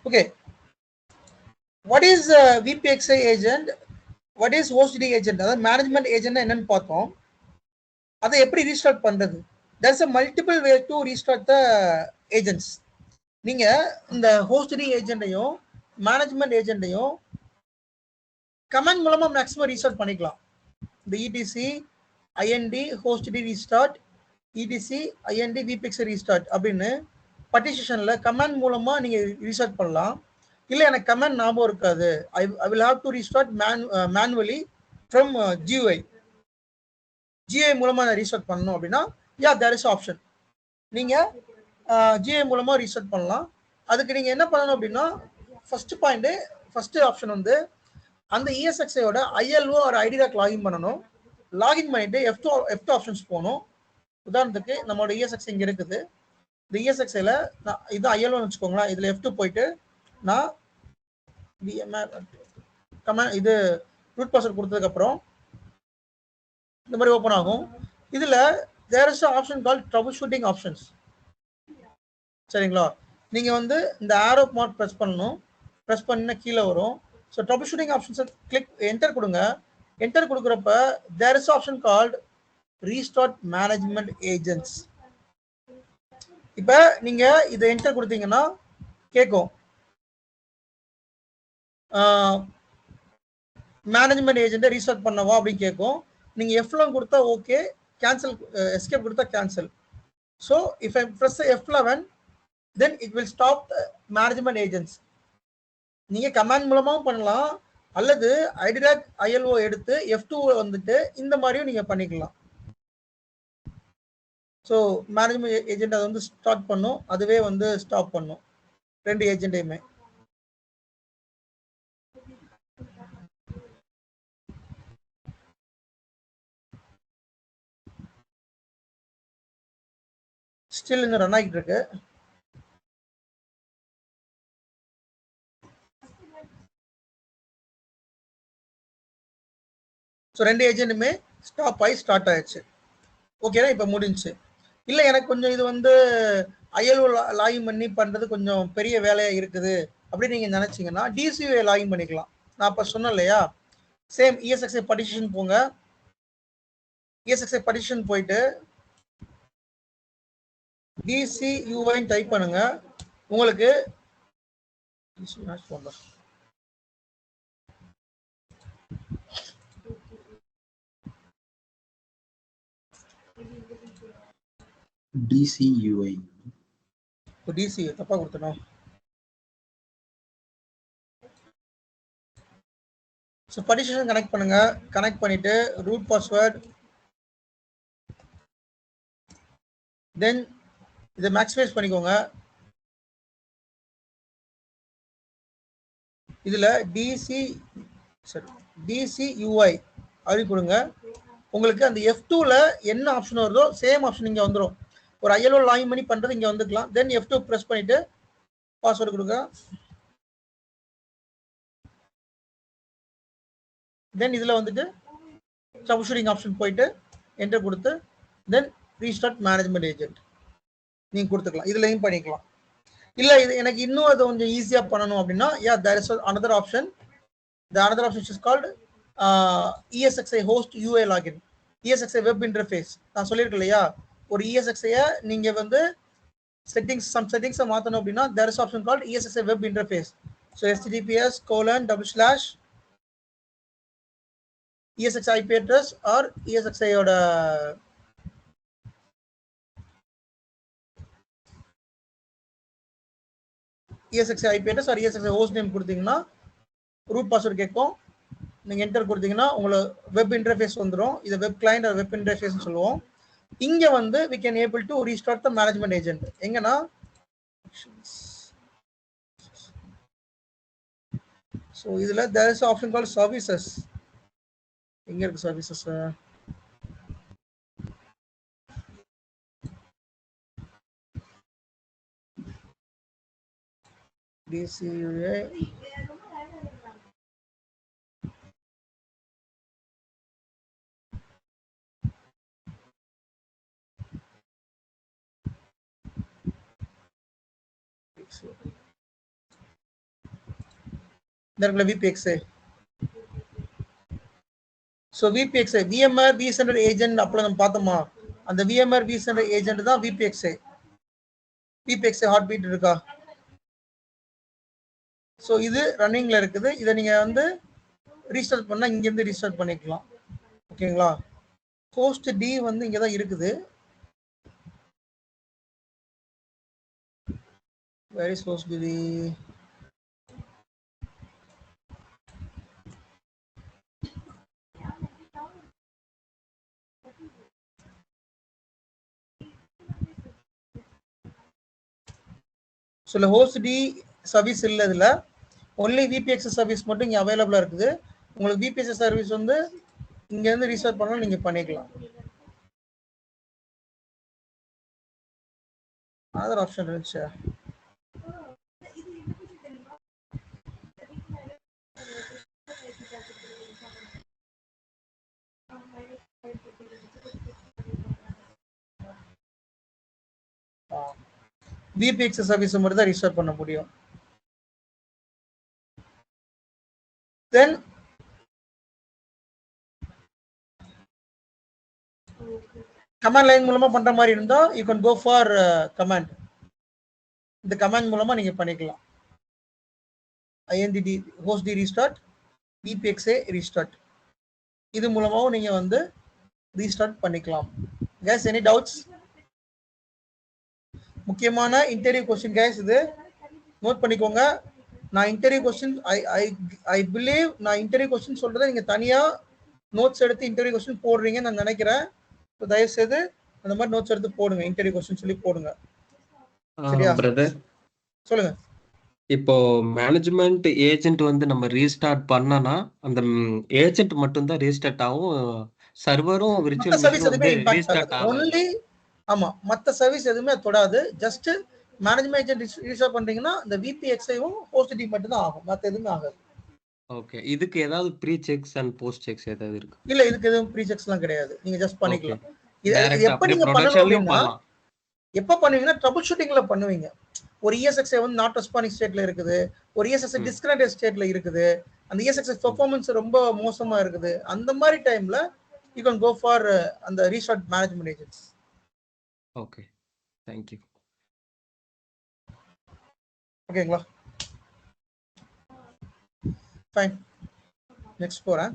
Okay, what is VPXI agent? What is hostd agent? அதாவது management agent என்னன்னு பார்த்தோம். அதை எப்படி ரீஸ்டார்ட் பண்றது? there's a multiple way to restart the agents. நீங்க இந்த ஹோஸ்ட் ஏஜென்ட்டையும் மேனேஜ்மெண்ட் ஏஜென்ட்டையும் கமெண்ட் மூலமா மேக்ஸிமம் ரீஸ்டார்ட் பண்ணிக்கலாம். இந்த இடிசி ஐஎன்டி ஹோஸ்ட் ரீஸ்டார்ட், இடிசி ஐஎன்டி விபிஎக்ஸ் ரீஸ்டார்ட் அப்படின்னு பட்டிஷன்ல கமெண்ட் மூலமா நீங்க ரீஸ்டார்ட் பண்ணலாம். இல்லை எனக்கு கமெண்ட் ஞாபகம் இருக்காது, I will have to restart manually from GI மூலமா நான் ரீஸ்டார்ட் பண்ணணும் அப்படின்னா யா தேர் இஸ் ஆப்ஷன். நீங்க ஜிஐ மூலமா ரீஸ்டார்ட் பண்ணலாம். அதுக்கு நீங்க என்ன பண்ணணும் அப்படின்னா ஃபர்ஸ்ட் ஆப்ஷன் வந்து அந்த இஎஸ்எக்ஸையோட ஐஎல்ஓ ஒரு ஐடிராக் லாகின் பண்ணணும். லாகின் பண்ணிட்டு எஃப் ஆப்ஷன்ஸ் போகணும். உதாரணத்துக்கு நம்மளோட இஎஸ்எக்ஸ் இங்கே இருக்குது. இந்த இஎஸ்எக்ஸைல இது ஐஎல்ஓன்னு வச்சுக்கோங்களேன். இதில் F2 போயிட்டு நான் இது ரூட் பாஸ்வேர்ட் கொடுத்ததுக்கப்புறம் இந்த மாதிரி ஓப்பன் ஆகும். இதில் there is option call trouble shooting options. சரிங்களா? நீங்கள் வந்து இந்த ஆரோ மார்க் ப்ரெஸ் பண்ணணும். ப்ரெஸ் பண்ணினா கீழே வரும். ஸோ ட்ரபிள் ஷூட்டிங் ஆப்ஷன்ஸை கிளிக் என்டர் கொடுங்க. என்டர் கொடுக்குறப்ப there is option called restart management agents. இப்போ நீங்கள் இதை என்டர் கொடுத்தீங்கன்னா கேட்கும் மேனேஜ்மெண்ட் ஏஜென்ட்டை ரீஸ்டார்ட் பண்ணவா அப்படின்னு கேட்கும். நீங்கள் F11 கொடுத்தா ஓகே, கேன்சல் எஸ்கேப் கொடுத்தா cancel. So if I press F11 then it will stop the management agents. நீங்க கமாண்ட் மூலமாவும் பண்ணலாம், அல்லது ஐடிராக் ஐஎல்ஓ எடுத்து F2 வந்துட்டு இந்த மாதிரியும் நீங்க பண்ணிக்கலாம். ஸோ மேனேஜ்மெண்ட் ஏஜென்ட் அதை வந்து ஸ்டார்ட் பண்ணும், அதுவே வந்து ஸ்டாப் பண்ணும் ரெண்டு ஏஜென்ட்டையுமே. ஸ்டில் இன்னும் ரன் ஆகிட்டு இருக்கு. ஸோ ரெண்டு ஏஜென்ட்டுமே ஸ்டாப் ஆகி ஸ்டார்ட் ஆயிடுச்சு. ஓகேனா இப்போ முடிஞ்சு. இல்லை எனக்கு கொஞ்சம் இது வந்து ஐஎல்ஓ லாகின் பண்ணி பண்ணுறது கொஞ்சம் பெரிய வேலையாக இருக்குது அப்படின்னு நீங்கள் நினச்சிங்கன்னா டிசியூஏ லாகின் பண்ணிக்கலாம். நான் இப்போ சொன்னேன் இல்லையா, சேம் இஎஸ்எக்ஸ்ஐ பட்டிஷன் போங்க. இஎஸ்எக்ஸ்ஐ பட்டிஷன் போயிட்டு டிசியூஐன்னு டைப் பண்ணுங்க. உங்களுக்கு DCUI டிசியூ தப்பா கொடுத்தணும். ஸோ பட்டிஷன் கனெக்ட் பண்ணுங்க. கனெக்ட் பண்ணிட்டு ரூட் பாஸ்வேர்ட், தென் இதை மேக்ஸிமைஸ் பண்ணிக்கோங்க. இதுல டிசியூஐ அப்படி கொடுங்க. உங்களுக்கு அந்த F2ல என்ன ஆப்ஷன் வருதோ சேம் ஆப்ஷன் இங்க வந்துடும். ஒரு ஐஎல்ஓ லாகின் பண்ணி பண்றது இங்க வந்துக்கலாம். தென் F2 ப்ரெஸ் பண்ணிட்டு பாஸ்வேர்டு கொடுங்க. தென் இதுல வந்துட்டு ட்ரபிள் ஷூட்டிங் ஆப்ஷன் போயிட்டு என்டர் கொடுத்து தென் ரீஸ்டார்ட் மேனேஜ்மெண்ட் ஏஜென்ட் நீங்க கொடுத்துக்கலாம். இதுலயும் பண்ணிக்கலாம். இல்ல இது எனக்கு இன்னும் அது கொஞ்சம் ஈஸியா பண்ணணும் அப்படின்னா yeah there is another option. The another option is called ESXi host UI login, ESXi web interface. நான் சொல்லியிருக்கேன் இல்லையா, ஒரு ESXi நீங்க வந்து செட்டிங்ஸ் மாத்தணும் அப்படின்னா there is option called ESXi web interface. So https://ESXi IP address or ESXi ஓட ESXi IP address or ESXi host name கொடுத்தீங்கன்னா ரூட் பாஸ்வேர்ட் கேட்கும். நீங்க என்டர் கொடுத்தீங்கன்னா உங்களுக்கு வெப் இன்டர்ஃபேஸ் வந்துடும். இது வெப் கிளையண்ட் ஆர் வெப் இன்டர்ஃபேஸ்னு சொல்லுவோம். இங்க வந்து we can able to restart the management agent. எங்கன்னா ஸோ இதுல there is an option called services. எங்க இருக்கு சர்வீசஸ்? DCUA இந்த இருக்குல்ல VPXA. So VPXA VMware vCenter agent அப்போ நம்ம பார்த்தோமா, அந்த VMware vCenter ஏஜென்ட் தான் VPXA. VPXA ஹார்ட் பீட் இருக்கா? ஸோ இது ரன்னிங்ல இருக்குது. இதை நீங்க வந்து ரீஸ்டார்ட் பண்ணா இங்கேருந்து ரீஸ்டார்ட் பண்ணிக்கலாம். ஓகேங்களா? ஹோஸ்ட் டி வந்து இங்கே தான் இருக்குது. Where is hosted? So hosted service இல்லை இதில். ஒன்லி VPXA சர்வீஸ் மட்டும் இங்கே அவைலபிளாக இருக்குது. உங்களுக்கு VPXA சர்வீஸ் வந்து இங்கேருந்து ரீஸ்டார்ட் பண்ணாலும் நீங்கள் பண்ணிக்கலாம். அதர் ஆப்ஷன் இருந்துச்சு. VPXA சர்வீஸ் மட்டும் தான் ரீஸ்டார்ட் பண்ண முடியும். தென் கமாண்ட் லைன் மூலமா பண்ற மாதிரி இருந்தா you can go for command. இந்த கமாண்ட் மூலமா நீங்க பண்ணிக்கலாம். INDD host d restart, VPXA restart. இது மூலமாவும் நீங்க வந்து ரீஸ்டார்ட் பண்ணிக்கலாம். guys any doubts? முக்கியமான இன்டர்வியூ क्वेश्चन guys, இது நோட் பண்ணிக்கோங்க. நான் இன்டர்வியூ क्वेश्चन ஐ பிலீவ் நான் இன்டர்வியூ क्वेश्चन சொல்றதை நீங்க தனியா நோட்ஸ் எடுத்து இன்டர்வியூ क्वेश्चन போடுறீங்கன்னு நான் நினைக்கிறேன். தயவு செய்து அந்த மாதிரி நோட்ஸ் எடுத்து போடுங்க, இன்டர்வியூ क्वेश्चन சொல்லி போடுங்க. சரியா பிரதர்? சொல்லுங்க. இப்போ மேனேஜ்மெண்ட் ஏஜென்ட் வந்து நம்ம ரீஸ்டார்ட் பண்ணனா அந்த ஏஜென்ட் மட்டும் தான் ரீஸ்டார்ட் ஆகும், சர்வரும் விர்ச்சுவல் சர்வீஸ் மிஷினும் எதுவுமே வந்து இம்பாக்ட் ரீஸ்டார்ட் ஆகாது. ஆகாது. ஒன்லி ஆமா மத்த சர்வீஸ் எதுவுமே தொடாது. ஜஸ்ட் மேனேஜ்மெண்ட் ஏஜென்ட் ரீஸ்டார்ட் பண்றீங்கன்னா இந்த VPXA-வும் ஹோஸ்ட் டி மட்டும் தான் ஆகும், மத்த எதுவுமே ஆகாது. ஓகே, இதுக்கு ஏதாவது pre checks and post checks ஏதாவது இருக்கு? இல்ல இதுக்கு எதுவும் ப்ரீ செக்ஸ்லாம் கிடையாது. நீங்க ஜஸ்ட் பண்ணிக்கலாம். இது டைரக்டா எப்ப அப்படியே நீங்க பண்ணணும் ப்ரொடக்ஷன்லயும் அப்படின்னா பண்ணலாம். எப்ப பண்ணுவீங்கன்னா ட்ரபிள் ஷூட்டிங்ல பண்ணுவீங்க. ஒரு ESXi வந்து நாட் ரெஸ்பாண்டிங் ஸ்டேட்ல இருக்குது, ஒரு ESXi டிஸ்கனெக்டட் ஸ்டேட்ல இருக்குது, அந்த ESXi பெர்ஃபார்மன்ஸ் ரொம்ப மோசமா இருக்குது. அந்த மாதிரி டைம்ல யூ கேன் கோ ஃபார் அந்த restart management agents. Okay, thank you. ஓகேங்களா? ஃபைன், நெக்ஸ்ட் போறேன்.